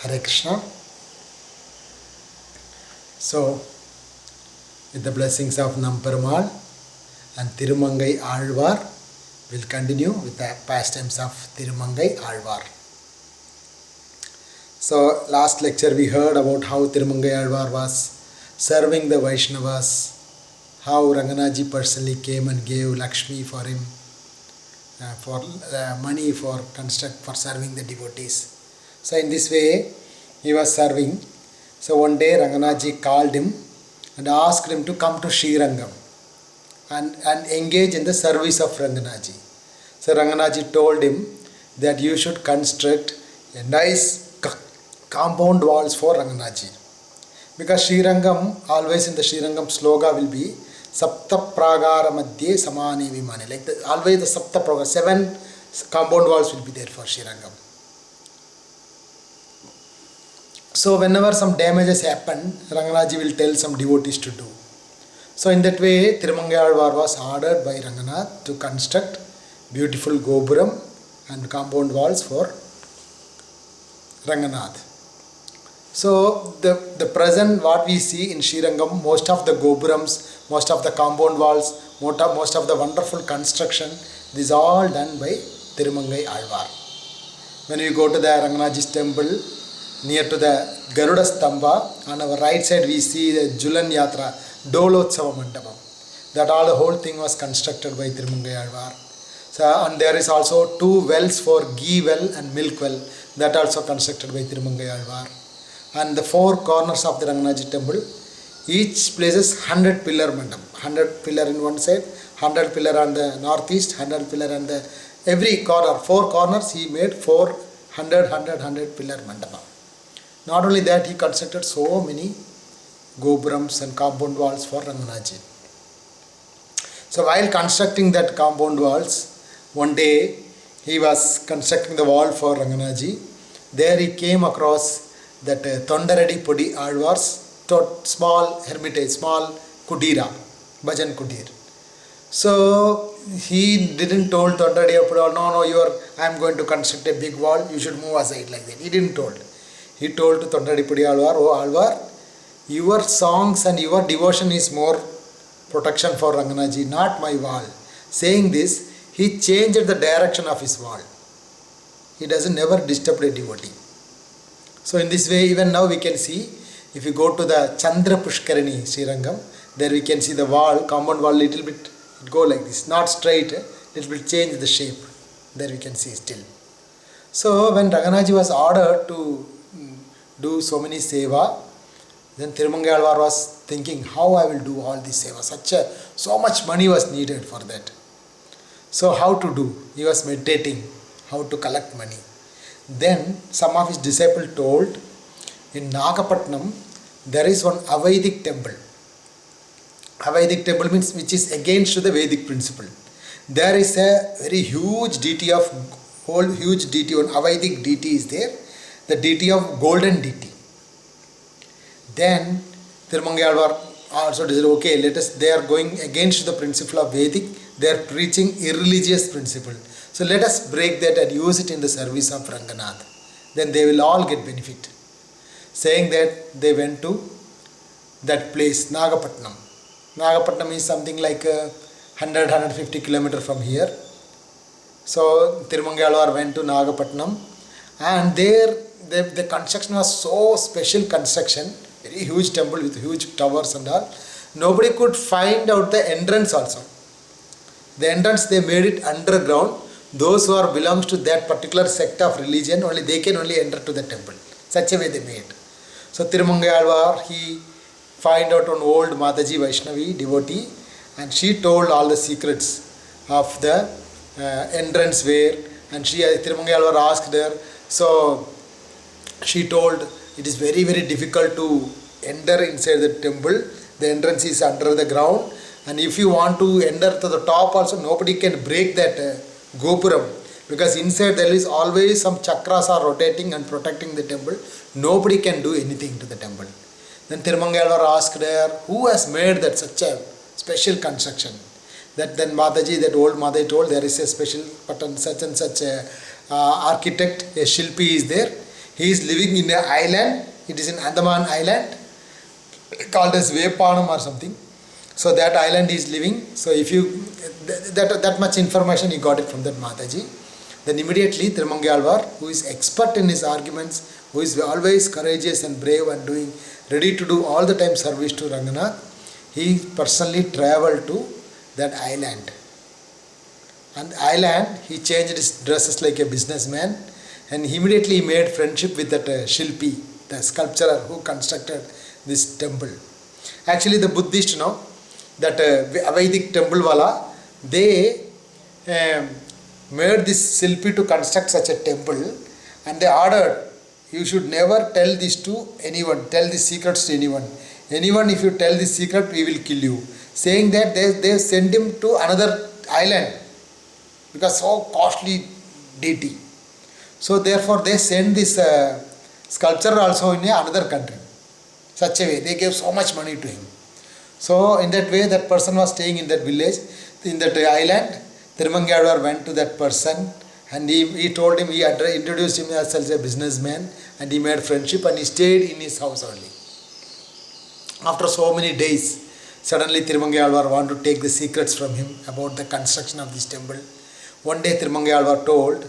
Hare Krishna. So, with the blessings of Namperumal and Thirumangai alwar, we'll continue with the pastimes of Thirumangai alwar. So, last lecture we heard about how Thirumangai alwar was serving the Vaishnavas, how Ranganaji personally came and gave Lakshmi for him, for money for serving the devotees. So in this way he was serving. So one day Ranganaji called him and asked him to come to Srirangam and engage in the service of Ranganaji. So Ranganaji told him that you should construct a nice compound walls for Ranganaji. Because Srirangam, always in the Srirangam sloga will be Sapta Pragara Madhye Samane Vimane. Like always the Sapta Pragara, 7 compound walls will be there for Srirangam. So whenever some damages happen, Ranganaji will tell some devotees to do. So in that way, Thirumangai alwar was ordered by Ranganath to construct beautiful gopuram and compound walls for Ranganath. So the present what we see in Srirangam, most of the gopurams, most of the compound walls, most of the wonderful construction, this is all done by Thirumangai alwar. When you go to the Ranganaji's temple, near to the Garuda Stamba, on our right side we see the Julan Yatra, Dolotsava Mandapam. That all the whole thing was constructed by Thirumangai alwar. So, and there is also 2 wells for ghee well and milk well, that also constructed by Thirumangai alwar. And the 4 corners of the Ranganaji temple, each places 100 pillar mandapam. 100 pillar in one side, 100 pillar on the northeast, 100 pillar on the every corner, 4 corners he made 100 pillar mandapam. Not only that, he constructed so many gopurams and compound walls for Ranganaji. So while constructing that compound walls, one day he was constructing the wall for Ranganaji. There he came across that Tondaradi Podi alwars, small hermitage, small kudira, bhajan kudir. So he didn't told Tondaradi Podi, no, I am going to construct a big wall, you should move aside like that. He didn't told. He told to Tondaripudi alwar, oh alwar, your songs and your devotion is more protection for Ranganaji, not my wall. Saying this, he changed the direction of his wall. He doesn't never disturb a devotee. So in this way, even now we can see, if you go to the Chandra Pushkarini Srirangam, there we can see the wall, compound wall, little bit, it go like this, not straight, little bit change the shape. There we can see still. So when Ranganaji was ordered to do so many seva, then Thirumangai alwar was thinking, how I will do all this seva. So much money was needed for that. So how to do? He was meditating how to collect money. Then some of his disciples told, in Nagapatnam there is one Avaidik temple. Avaidik temple means which is against the Vedic principle. There is a very huge deity of, whole huge deity, one Avaidik deity is there, the deity of golden deity. Then Thirumangai alwar also said, okay, they are going against the principle of Vedic, they are preaching irreligious principle. So let us break that and use it in the service of Ranganath. Then they will all get benefit. Saying that, they went to that place, Nagapatnam. Nagapatnam is something like 100-150 km from here. So Thirumangai alwar went to Nagapatnam, and there the construction was so special construction, very huge temple with huge towers and all. Nobody could find out the entrance also. The entrance they made it underground. Those who belongs to that particular sect of religion, only they can only enter to the temple. Such a way they made. So Thirumangai alwar, he find out an old Mataji Vaishnavi devotee, and she told all the secrets of the entrance way. And Thirumangai alwar asked her. So she told, it is very, very difficult to enter inside the temple. The entrance is under the ground, and if you want to enter to the top also, nobody can break that gopuram, because inside there is always some chakras are rotating and protecting the temple. Nobody can do anything to the temple. Then Thirumangai alwar asked her, who has made that such a special construction? That then Mataji, that old Mataji told, there is a special pattern, such and such a architect, a Shilpi is there. He is living in an island. It is in Andaman Island, called as Vepanam or something. So that island he is living. So if you that much information he got it from that Mataji. Then immediately Thirumangai Alvar, who is expert in his arguments, who is always courageous and brave and ready to do all the time service to Ranganath, he personally travelled to that island. On the island, he changed his dresses like a businessman, and immediately he made friendship with that Shilpi, the sculptor who constructed this temple. Actually, the Buddhist, that Vedic temple wala, they made this Shilpi to construct such a temple, and they ordered, you should never tell this to anyone, tell the secrets to anyone. Anyone, if you tell this secret, we will kill you. Saying that they sent him to another island, because so costly deity. So therefore they sent this sculpture also in another country. Such a way, they gave so much money to him. So in that way, that person was staying in that village, in that island. Thirumangai Alvar went to that person, and he told him, he introduced him as a businessman, and he made friendship, and he stayed in his house only. After so many days, suddenly Thirumangai Alvar wanted to take the secrets from him about the construction of this temple. One day Thirumangai Alvar told,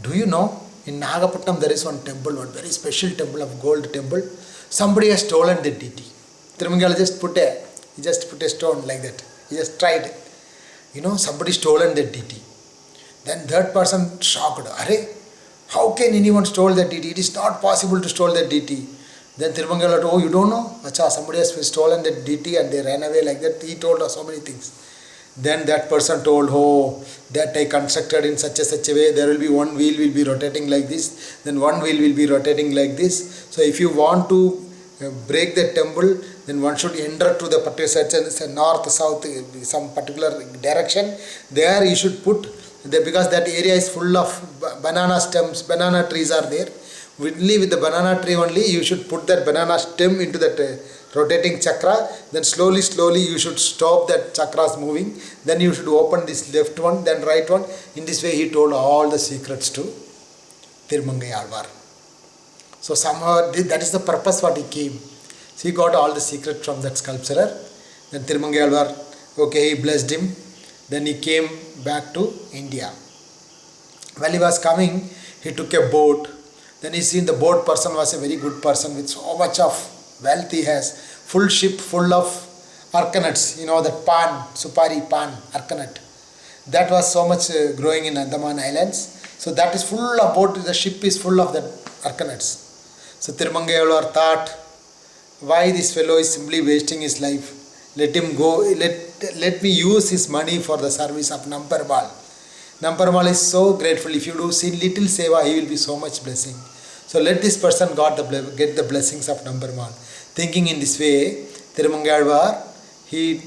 do you know, in Nagapattinam there is one temple, one very special temple of gold temple. Somebody has stolen the deity. Thirumangai Alvar just put a stone like that. He just tried. Somebody stolen the deity. Then that person shocked. Arey, how can anyone stole that deity? It is not possible to steal that deity. Then Thirumangai Alvar told, oh, you don't know? Acha, somebody has stolen that deity and they ran away like that. He told us so many things. Then that person told, oh, that I constructed in such a way, there will be one wheel will be rotating like this, then one wheel will be rotating like this. So if you want to break the temple, then one should enter to the particular north, south, some particular direction. There you should put, because that area is full of banana stems, banana trees are there. Only with the banana tree only, you should put that banana stem into that rotating chakra. Then slowly you should stop that chakras moving. Then you should open this left one, then right one. In this way he told all the secrets to Thirumangai Alvar. So somehow that is the purpose what he came. So he got all the secret from that sculptor. Then Thirumangai Alvar, okay, he blessed him. Then he came back to India. While he was coming, he took a boat. Then he seen the boat person was a very good person with so much of wealth he has. Full ship full of arconuts, that pan, supari pan, arconut. That was so much growing in Andaman Islands. So that is full of boat, the ship is full of that arconuts. So Thirumangai Alvar thought, why this fellow is simply wasting his life? Let him go, let me use his money for the service of Namperumal. Namperumal is so grateful. If you do see little seva, he will be so much blessing. So let this person get the blessings of Namperumal. Thinking in this way, Thirumangai Alvar, he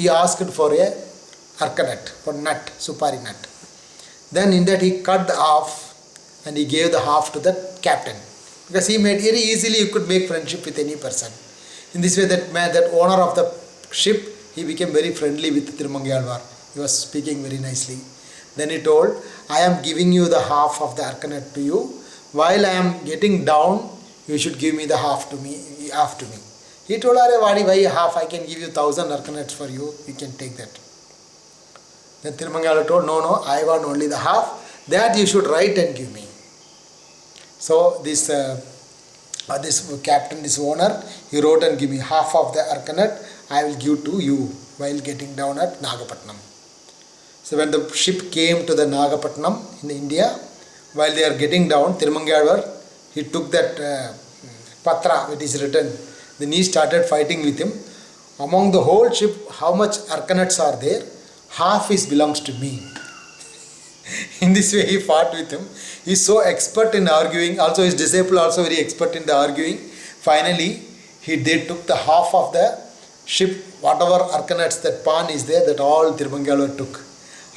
asked for a arcanut, for nut, supari nut. Then in that he cut the half and he gave the half to the captain. Because he made very easily, you could make friendship with any person. In this way, that owner of the ship, he became very friendly with Thirumangai Alvar. He was speaking very nicely. Then he told, I am giving you the half of the arcanut to you. While I am getting down, you should give me the half to me. He told, Are Vadi, why half? I can give you 1,000 arcanuts for you. You can take that. Then Thirumangai Alvar told, no, I want only the half. That you should write and give me. So this captain, this owner, he wrote and give me half of the arcanut. I will give to you while getting down at Nagapattinam. So when the ship came to the Nagapattinam in India, while they are getting down, Thirumangai Alvar, he took that patra which is written. Then he started fighting with him. Among the whole ship, how much arcanuts are there? Half belongs to me. In this way he fought with him. He is so expert in arguing. Also his disciple also very expert in the arguing. Finally, they took the half of the ship, whatever arcanuts, that pan is there, that all Thirumangai Alvar took.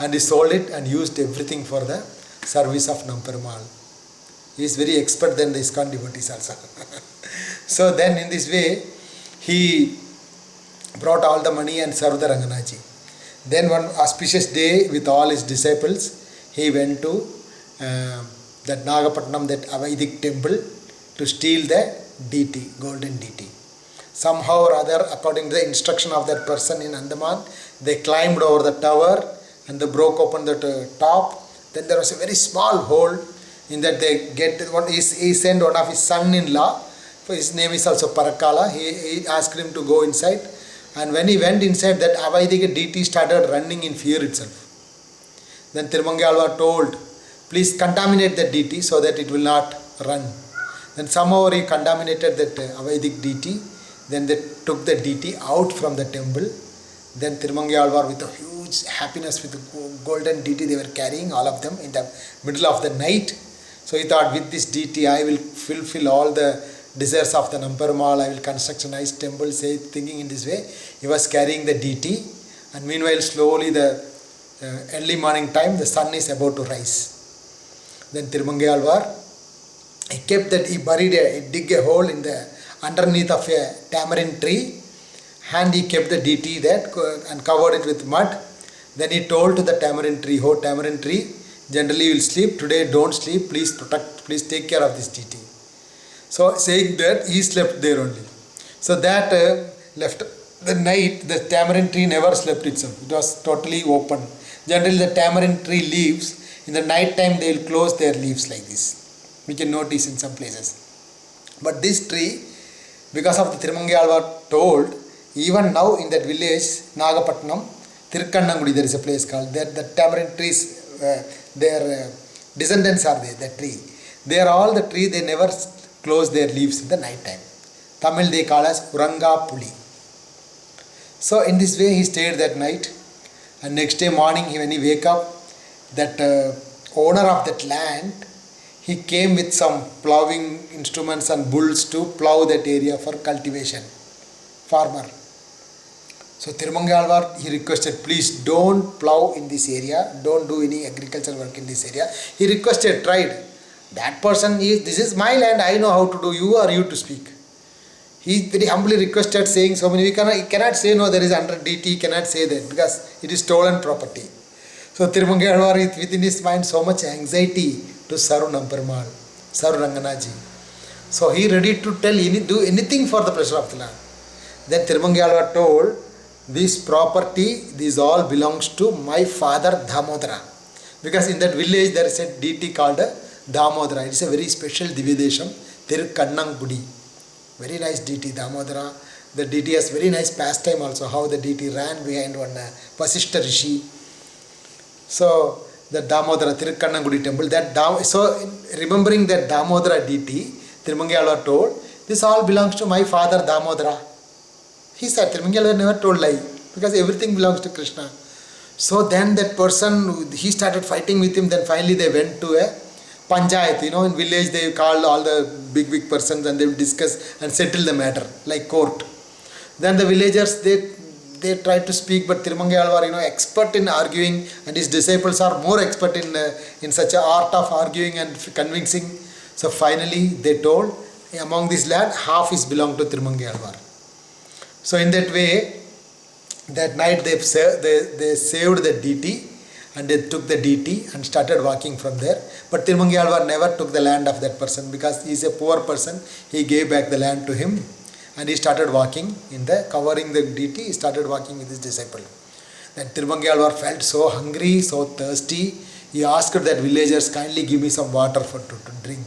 And he sold it and used everything for the service of Namperumal. He is very expert than the ISKCON devotees also. So then in this way, he brought all the money and served the Ranganathji. Then one auspicious day with all his disciples, he went to that Nagapattinam, that Avaidik temple, to steal the deity, golden deity. Somehow or other, according to the instruction of that person in Andaman, they climbed over the tower and they broke open the top. Then there was a very small hole. In that they get he sent one of his son-in-law. His name is also Parakala. He asked him to go inside. And when he went inside, that Avaidika deity started running in fear itself. Then Thirumangai Alvar told, please contaminate the deity so that it will not run. Then somehow he contaminated that Avaidik deity. Then they took the deity out from the temple. Then Thirumangai Alvar, with a huge happiness, with the golden deity they were carrying, all of them, in the middle of the night. So he thought, with this deity I will fulfill all the desires of the Namperumal, I will construct a nice temple, thinking in this way. He was carrying the deity, and meanwhile slowly the early morning time, the sun is about to rise. Then Thirumangai Alvar, he dig a hole in the underneath of a tamarind tree, and he kept the deity there and covered it with mud. Then he told to the tamarind tree, oh tamarind tree, generally you will sleep, today don't sleep, please take care of this deity. So saying that, he slept there only. So that left the night, the tamarind tree never slept itself. It was totally open. Generally the tamarind tree leaves, in the night time they will close their leaves like this. We can notice in some places. But this tree, because of the Thirumangai Alvar told, even now in that village, Nagapattinam, Thirukannangudi, there is a place called, there the tamarind trees, their descendants are there, that tree. They are all the tree, they never close their leaves in the night time. Tamil they call as Uranga Puli. So in this way he stayed that night, and next day morning when he wake up, that owner of that land, he came with some ploughing instruments and bulls to plough that area for cultivation, farmer. So Thirumangai Alvar, he requested, please don't plough in this area, don't do any agricultural work in this area. He requested, tried. That person, this is my land, I know how to do, you are you to speak. He very humbly requested, saying so many, he cannot say no, there is under deity, he cannot say that because it is stolen property. So Thirumangai Alvar, within his mind, so much anxiety to serve Namperumal, serve Ranganaji. So he ready to do anything for the pleasure of the land. Then Thirumangai Alvar told, this property, this all belongs to my father Damodara. Because in that village there is a deity called Damodara. It is a very special Divyadesham, Thirukannangudi. Very nice deity, Damodara. The deity has very nice pastime also, how the deity ran behind one Vasishta Rishi. So the Damodara, Thirukannangudi temple, so remembering that Damodara deity, Thirumangai Alvar told, this all belongs to my father Damodara. He said, Thirumangai Alvar never told lie, because everything belongs to Krishna. So then that person, he started fighting with him. Then finally they went to a panchayat. In village they called all the big persons and they would discuss and settle the matter, like court. Then the villagers, they tried to speak, but Thirumangai Alvar, expert in arguing, and his disciples are more expert in such an art of arguing and convincing. So finally they told, among this land, half is belong to Thirumangai Alvar. So in that way, that night they saved the deity, and they took the deity and started walking from there. But Thirumangai Alvar never took the land of that person, because he is a poor person. He gave back the land to him, and he started walking covering the deity. He started walking with his disciple. Then Thirumangai Alvar felt so hungry, so thirsty. He asked that villagers, kindly give me some water to drink.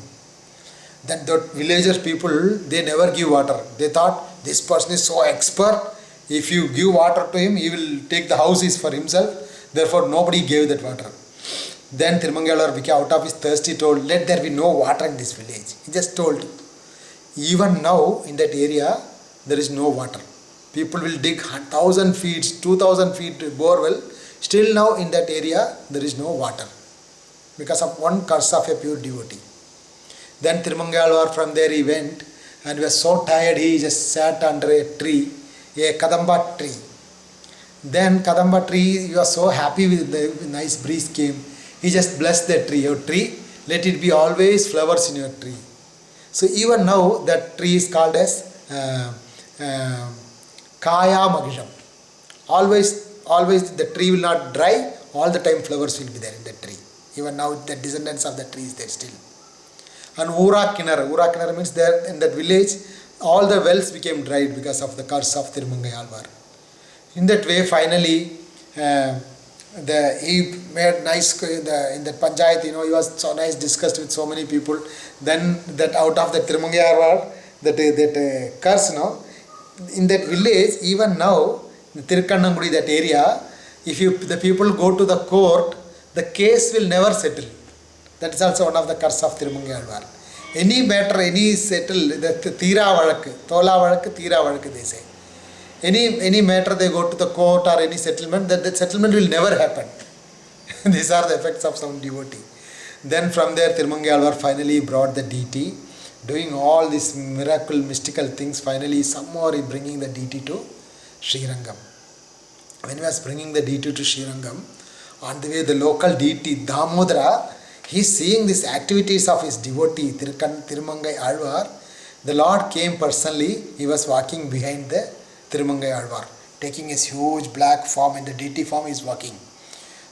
Then the villagers people, they never give water. They thought, this person is so expert, if you give water to him, he will take the houses for himself. Therefore nobody gave that water. Then Thirumangai Alvar became out of his thirst. He told, let there be no water in this village. He just told, even now in that area there is no water. People will dig 1,000 feet, 2,000 feet borewell. Still now in that area there is no water, because of one curse of a pure devotee. Then Thirumangai Alvar, from there he went, and he was so tired, he just sat under a tree, a Kadamba tree. Then Kadamba tree, he was so happy with the nice breeze came. He just blessed that tree. Your tree, let it be always flowers in your tree. So even now that tree is called as Kaya Magisham. Always the tree will not dry, all the time flowers will be there in that tree. Even now the descendants of the tree is there still. And Ura Kinar means there in that village all the wells became dried because of the curse of Thirumangai Alvar. In that way, finally, he made nice in the panchayat. He was so nice, discussed with so many people. Then that out of the Thirumangai Alvar, that curse, in that village, even now, Tirukannangudi, that area, if the people go to the court, the case will never settle. That is also one of the curse of Thirumangai Alvar. Any matter, any settle, the Tira Valak, Tola Valak, Tira Valak, they say. Any matter they go to the court or any settlement, that settlement will never happen. These are the effects of some devotee. Then from there, Thirumangai Alvar finally brought the deity, doing all these miracle, mystical things. Finally, some more bringing the deity to Srirangam. When he was bringing the deity to Srirangam, on the way, the local deity Damodara, he is seeing these activities of his devotee Thirumangai Alvar. The Lord came personally. He was walking behind the Thirumangai Alvar, taking his huge black form, in the deity form he is walking.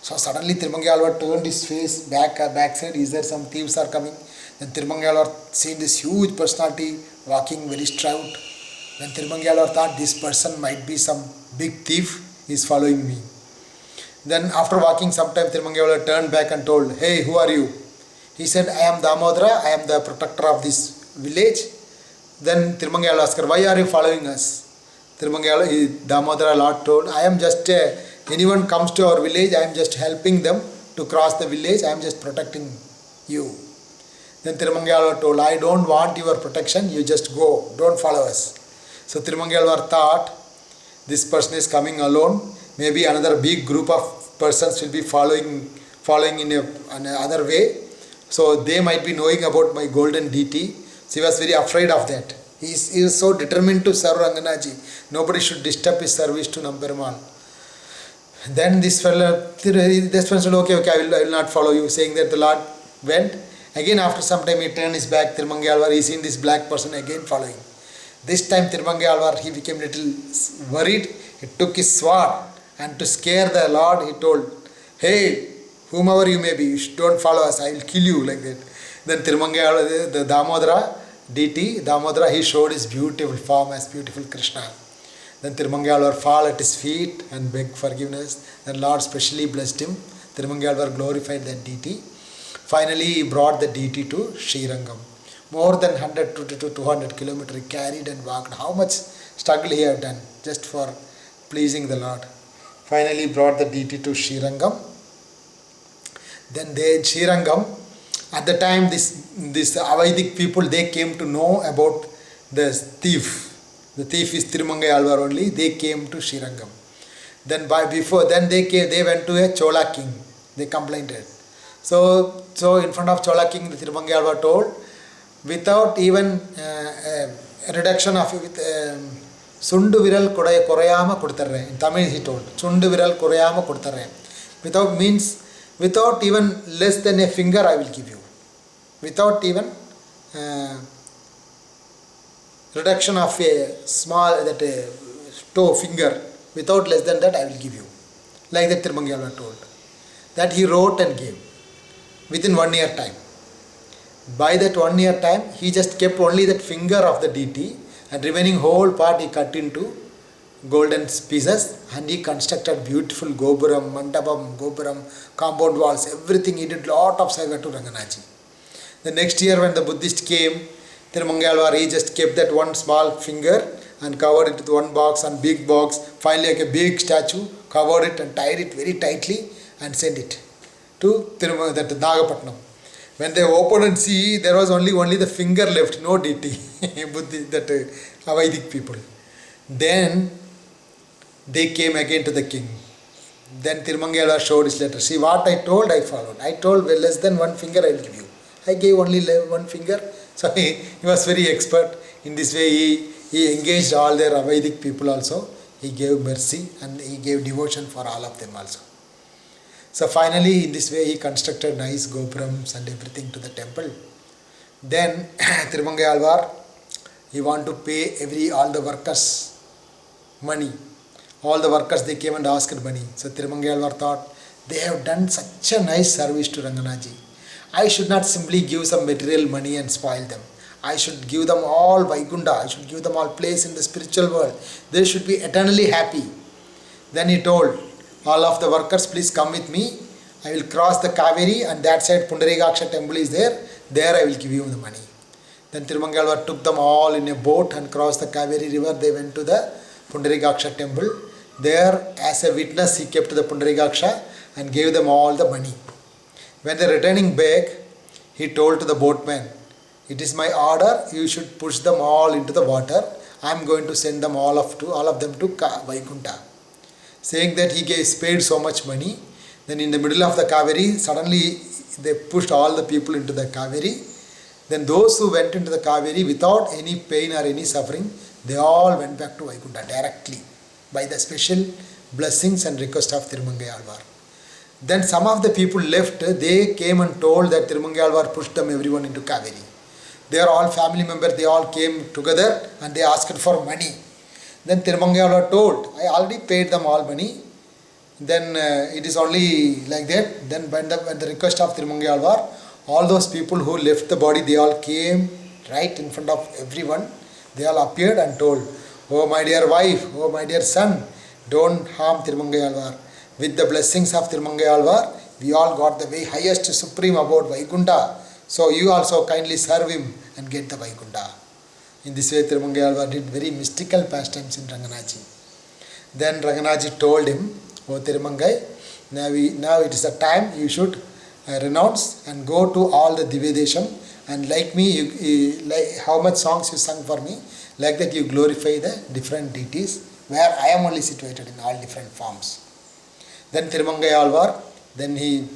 So suddenly Thirumangai Alvar turned his face backside. Is there some thieves are coming? Then Thirumangai Alvar seen this huge personality walking very stout. Then Thirumangai Alvar thought this person might be some big thief. He is following me. Then after walking some time, Thirumangai Alvar turned back and told, "Hey, who are you?" He said, "I am Damodara. I am the protector of this village." Then Thirumangai Alvar asked, "Why are you following us?" Damodara Lord told, "I am just, anyone comes to our village, I am just helping them to cross the village, I am just protecting you." Then Thirumangai Alvar told, "I don't want your protection, you just go, don't follow us." So Thirumangai Alvar thought, this person is coming alone, maybe another big group of persons will be following in another way, so they might be knowing about my golden deity. So he was very afraid of that. He is so determined to serve Ranganaji. Nobody should disturb his service to Namperumal. Then this fellow said, okay, I will not follow you, saying that the Lord went. Again after some time he turned his back, Thirumangai Alvar, he seen this black person again following. This time Thirumangai Alvar, he became little worried. He took his sword and to scare the Lord, he told, "Hey, whomever you may be, don't follow us, I will kill you," like that. Then Thirumangai Alvar, the Damodara deity, Damodara, he showed his beautiful form as beautiful Krishna. Then Thirumangai Alvar fall at his feet and beg forgiveness. Then Lord specially blessed him. Thirumangai Alvar glorified that deity. Finally, he brought the deity to Srirangam. More than 100 to 200 kilometers he carried and walked. How much struggle he had done just for pleasing the Lord. Finally, brought the deity to Srirangam. Then they in Srirangam, at the time this Avaidik people, they came to know about the thief. The thief is Thirumangai Alvar only. They came to Srirangam. Then they went to a Chola king. They complained. So in front of Chola king, the Thirumangai Alvar told, without even reduction of Sundu viral korayama kodutharren. In Tamil he told, Sundu viral korayama kodutharren. Without even less than a finger I will give you. Without even reduction of a small toe finger, without less than that I will give you. Like that Thirumangai Alvar told. That he wrote and gave within 1 year time. By that 1 year time, he just kept only that finger of the deity and remaining whole part he cut into golden pieces and he constructed beautiful Gopuram, Mandapam, Gopuram, compound walls, everything. He did lot of seva to Ranganaji. The next year when the Buddhist came, Thirumangai Alvar, he just kept that one small finger and covered it with one box and big box, finally like a big statue, covered it and tied it very tightly and sent it to Nagapatnam. When they opened and see, there was only the finger left, no deity, that Avaidik people. Then they came again to the king. Then Thirumangai Alvar showed his letter. See what I told, I followed. I told, well, less than one finger I will give you. I gave only one finger. So he was very expert. In this way he engaged all their Avaidik people also. He gave mercy and he gave devotion for all of them also. So finally in this way he constructed nice gopurams and everything to the temple. Then Thirumangai Alvar, he want to pay all the workers money. All the workers, they came and asked money. So Thirumangai Alvar thought, They have done such a nice service to Ranganaji. I should not simply give some material money and spoil them. I should give them all Vaikunta. I should give them all place in the spiritual world. They should be eternally happy. Then he told all of the workers, please come with me. I will cross the Kaveri and that side Pundarikaksha temple is there. There I will give you the money. Then Thirumangai took them all in a boat and crossed the Kaveri river. They went to the Pundarikaksha temple. There, as a witness, he kept the Pundarikaksha and gave them all the money. When they were returning back, he told to the boatman, it is my order, you should push them all into the water. I am going to send them all of them to Vaikunta. Saying that, he paid so much money. Then in the middle of the Kaveri, suddenly they pushed all the people into the Kaveri. Then those who went into the Kaveri without any pain or any suffering, they all went back to Vaikunta directly by the special blessings and request of Thirumangai Alvar. Then some of the people left, they came and told that Thirumangai Alvar pushed them everyone into Kaveri. They are all family members, they all came together and they asked for money. Then Thirumangai Alvar told, I already paid them all money. Then it is only like that. Then when the request of Thirumangai Alvar, all those people who left the body, they all came right in front of everyone. They all appeared and told, oh my dear wife, oh my dear son, don't harm Thirumangai Alvar. With the blessings of Thirumangai Alvar, we all got the very highest supreme abode Vaikunta. So you also kindly serve him and get the Vaikunta. In this way, Thirumangai Alvar did very mystical pastimes in Ranganaji. Then Ranganaji told him, oh Thirumangai, now it is the time you should renounce and go to all the Divyadesham, and like me, like how much songs you sung for me, like that you glorify the different deities where I am only situated in all different forms. Then Thirumangai Alvar, then he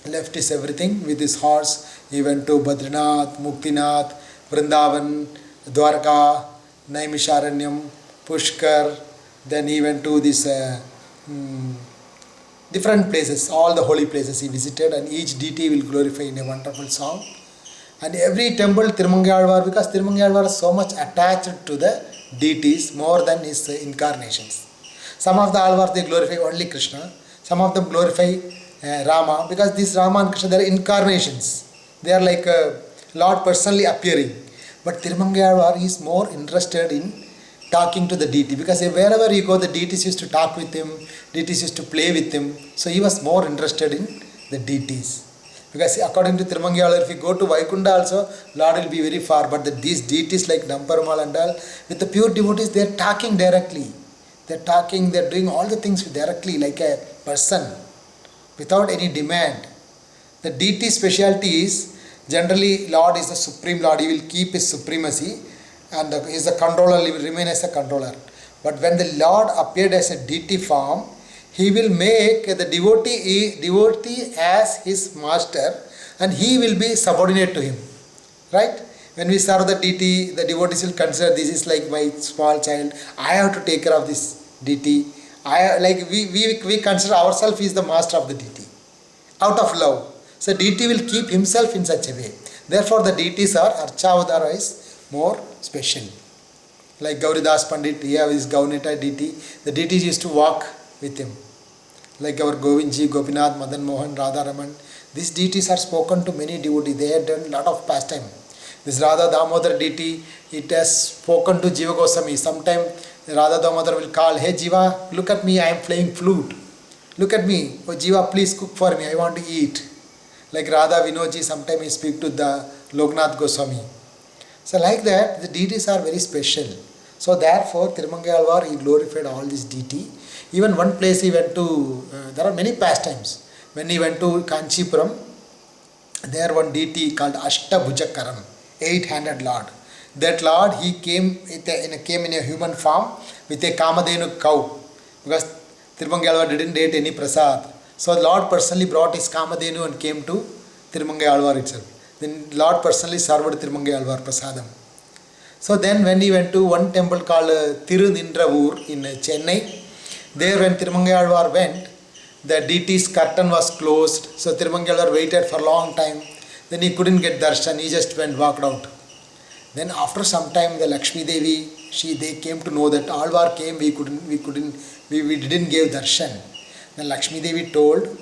left his everything with his horse. He went to Badrinath, Muktinath, Vrindavan, Dwarka, Naimisharanyam, Pushkar. Then he went to this different places, all the holy places he visited, and each deity will glorify in a wonderful song. And every temple Thirumangai Alvar, because Thirumangai Alvar is so much attached to the deities more than his incarnations. Some of the Alvars, they glorify only Krishna. Some of them glorify Rama, because these Rama and Krishna, they are incarnations. They are like Lord personally appearing. But Thirumangai Alvar is more interested in talking to the deity, because wherever he go, the deities used to talk with him, deities used to play with him. So he was more interested in the deities. Because according to Thirumangai Alvar, if you go to Vaikunta also, Lord will be very far. But these deities like Namperumal and all, with the pure devotees, they are talking directly. They are talking, they are doing all the things directly like a person, without any demand. The deity specialty is, generally Lord is the supreme Lord, he will keep his supremacy, and he is the controller, he will remain as a controller. But when the Lord appeared as a deity form, he will make the devotee as his master, and he will be subordinate to him. Right? When we serve the deity, the devotees will consider this is like my small child. I have to take care of this deity. We consider ourselves is the master of the deity, out of love. So deity will keep himself in such a way. Therefore the deities are Archavadara is more special. Like Gauridas Pandit, he has his Gaunita deity. The deities used to walk with him. Like our Govindji, Gopinath, Madan Mohan, Radha Raman. These deities are spoken to many devotees. They have done a lot of pastime. This Radha Damodar deity, it has spoken to Jiva Goswami. Sometimes Radha Damodar will call, hey Jiva, look at me, I am playing flute. Look at me. Oh Jiva, please cook for me, I want to eat. Like Radha Vinodji, sometimes he speak to the Loknath Goswami. So like that, the deities are very special. So therefore, Thirumangai Alvar, he glorified all these deity. Even one place he went to, there are many pastimes. When he went to Kanchipuram, there one deity called Ashtabhujakaram, 8-handed Lord. That Lord, he came in a human form with a Kamadhenu cow, because Thirumangai Alvar didn't eat any prasad. So Lord personally brought his Kamadhenu and came to Thirumangai Alvar itself. Then Lord personally served Thirumangai Alvar prasadam. So then when he went to one temple called Tirunindravur in Chennai, there when Thirumangai Alvar went, the deity's curtain was closed. So Thirumangai Alvar waited for a long time. Then he couldn't get darshan, he just walked out. Then after some time the Lakshmi Devi, they came to know that Alvar came, we didn't give darshan. Then Lakshmi Devi told,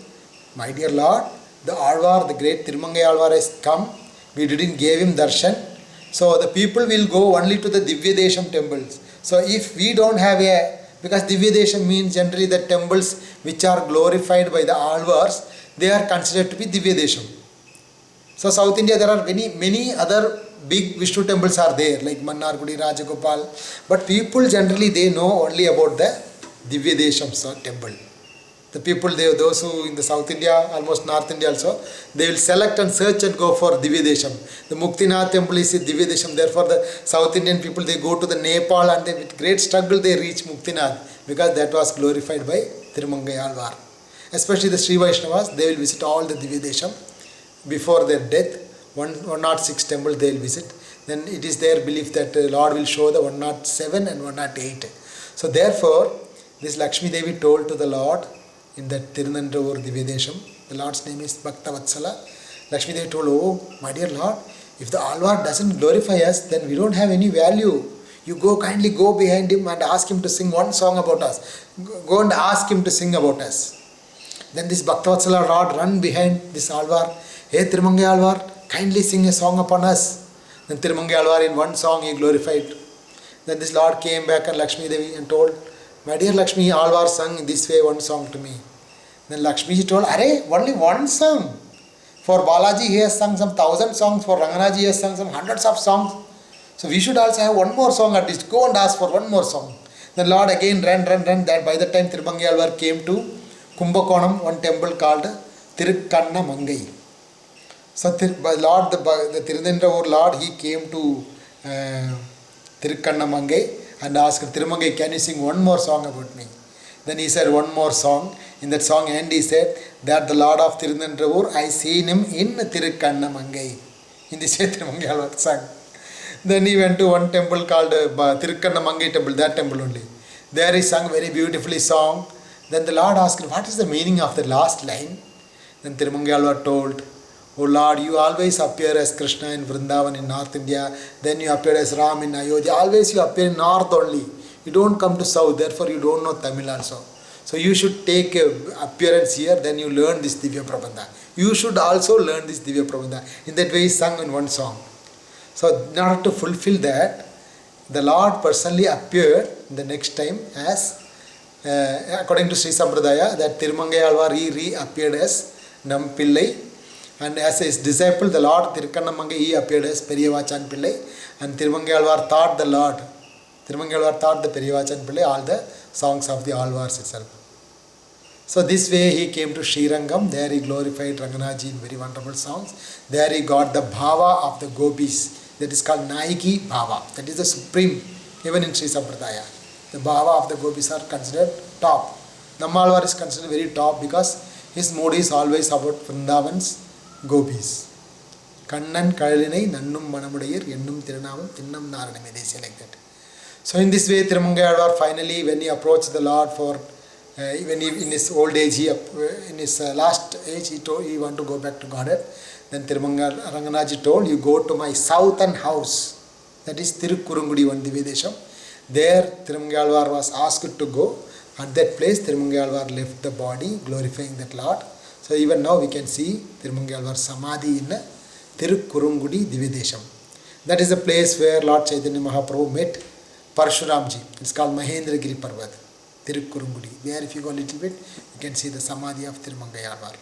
My dear Lord, the Alvar, the great Thirumangai Alvar has come. We didn't give him darshan. So the people will go only to the Divya Desham temples. So if we don't have because Divya Desham means generally the temples which are glorified by the Alvars, they are considered to be Divya Desham. So South India, there are many other big Vishnu temples are there, like Mannargudi, Rajagopal. But people generally, they know only about the Divya Desham temple. The people, those who in the South India, almost North India also, they will select and search and go for Divya Desham. The Muktinath temple is Divya Desham. Therefore, the South Indian people, they go to the Nepal and with great struggle they reach Muktinath, because that was glorified by Thirumangai Alvar. Especially the Sri Vaishnavas, they will visit all the Divya Desham before their death. 106 temple they will visit. Then it is their belief that the Lord will show the 107 and 108. So therefore, this Lakshmi Devi told to the Lord in that Tirunandravur Divya Desham, the Lord's name is Bhaktavatsala. Lakshmi Devi told, oh my dear Lord, if the Alvar doesn't glorify us, then we don't have any value. You kindly go behind him and ask him to sing one song about us. Go and ask him to sing about us. Then this Bhaktavatsala Lord run behind this Alvar. Hey Thirumangai Alvar, kindly sing a song upon us. Then Thirumangai Alvar in one song he glorified. Then this Lord came back and Lakshmi Devi and told, my dear Lakshmi, Alvar sung this way one song to me. Then Lakshmi ji told, Arey, only one song. For Balaji he has sung some 1,000 songs, for Ranganaji he has sung some hundreds of songs. So we should also have one more song at least. Go and ask for one more song. Then Lord again ran. That by the time Thirumangai Alvar came to Kumbakonam, one temple called Sriranganath. So Lord, the Tirunandravur Lord, he came to Sriranganath and asked, Thirumangai, can you sing one more song about me? Then he said one more song. In that song end he said that the Lord of Tirunandravur, I seen him in Sriranganath. In this way Thirumangai Alvar sang. Then he went to one temple called Sriranganath temple, that temple only. There he sang very beautifully song. Then the Lord asked, what is the meaning of the last line? Then Thirumangai Alvar told, oh Lord, you always appear as Krishna in Vrindavan in North India. Then you appear as Ram in Ayodhya. Always you appear in North only. You don't come to South. Therefore you don't know Tamil also. So you should take appearance here. Then you learn this Divya Prabandha. You should also learn this Divya Prabandha. In that way he sung in one song. So in order to fulfill that, the Lord personally appeared the next time as, according to Sri Sampradaya, that Thirumangai Alvar he reappeared as Nampillai. And as his disciple, the Lord Tirukkannamangai, he appeared as Periyavachan Pillai. And Thirumangai Alvar taught the Lord, Thirumangai Alvar taught the Periyavachan Pillai all the songs of the Alvars itself. So this way he came to Srirangam. There he glorified Ranganaji in very wonderful songs. There he got the bhava of the gopis. That is called Naiki bhava. That is the supreme, even in Sri Sampradaya. The bhava of the gopis are considered top. Nammalvar is considered very top because his mood is always about Vrindavan's gopis. Kannan Kalalinai Nannum Manamudayir Yennum Tirunamam Tinnam Naraname, they say like that. So in this way Thirumangai Alvar finally, when he approached the Lord for when he in his old age, in his last age, he want to go back to Godhead. Then Ranganaji told, you go to my southern house, that is Tirukkurungudi, one Divya Desham. There Thirumangai Alvar was asked to go. At that place Thirumangai Alvar left the body, glorifying that Lord. So even now we can see Thirumangai Alvar Samadhi in Tirukkurungudi Divya Desham. That is the place where Lord Chaitanya Mahaprabhu met Parshuramji. It's called Mahendragiri Parvat, Tirukkurungudi. There if you go a little bit, you can see the Samadhi of Thirumangai Alvar.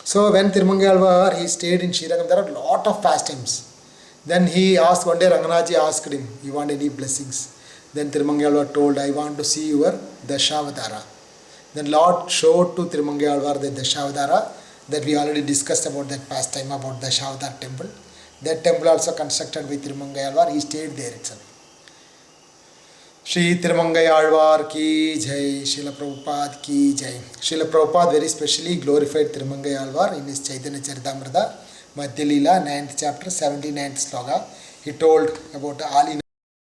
So when Thirumangai Alvar, he stayed in Srirangam, there are a lot of pastimes. Then he asked, one day Ranganaji asked him, you want any blessings? Then Thirumangai Alvar told, I want to see your Dashavadara. Then Lord showed to Thirumangai Alvar the Dashavadara, that we already discussed about that pastime about Dashavadara temple. That temple also constructed by Thirumangai Alvar, he stayed there itself. Shri Thirumangai Alvar ki jai, Srila Prabhupada ki jai. Srila Prabhupada very specially glorified Thirumangai Alvar in his Chaitanya Charitamrita, Madhya Leela, 9th chapter, 79th sloka. He told about all in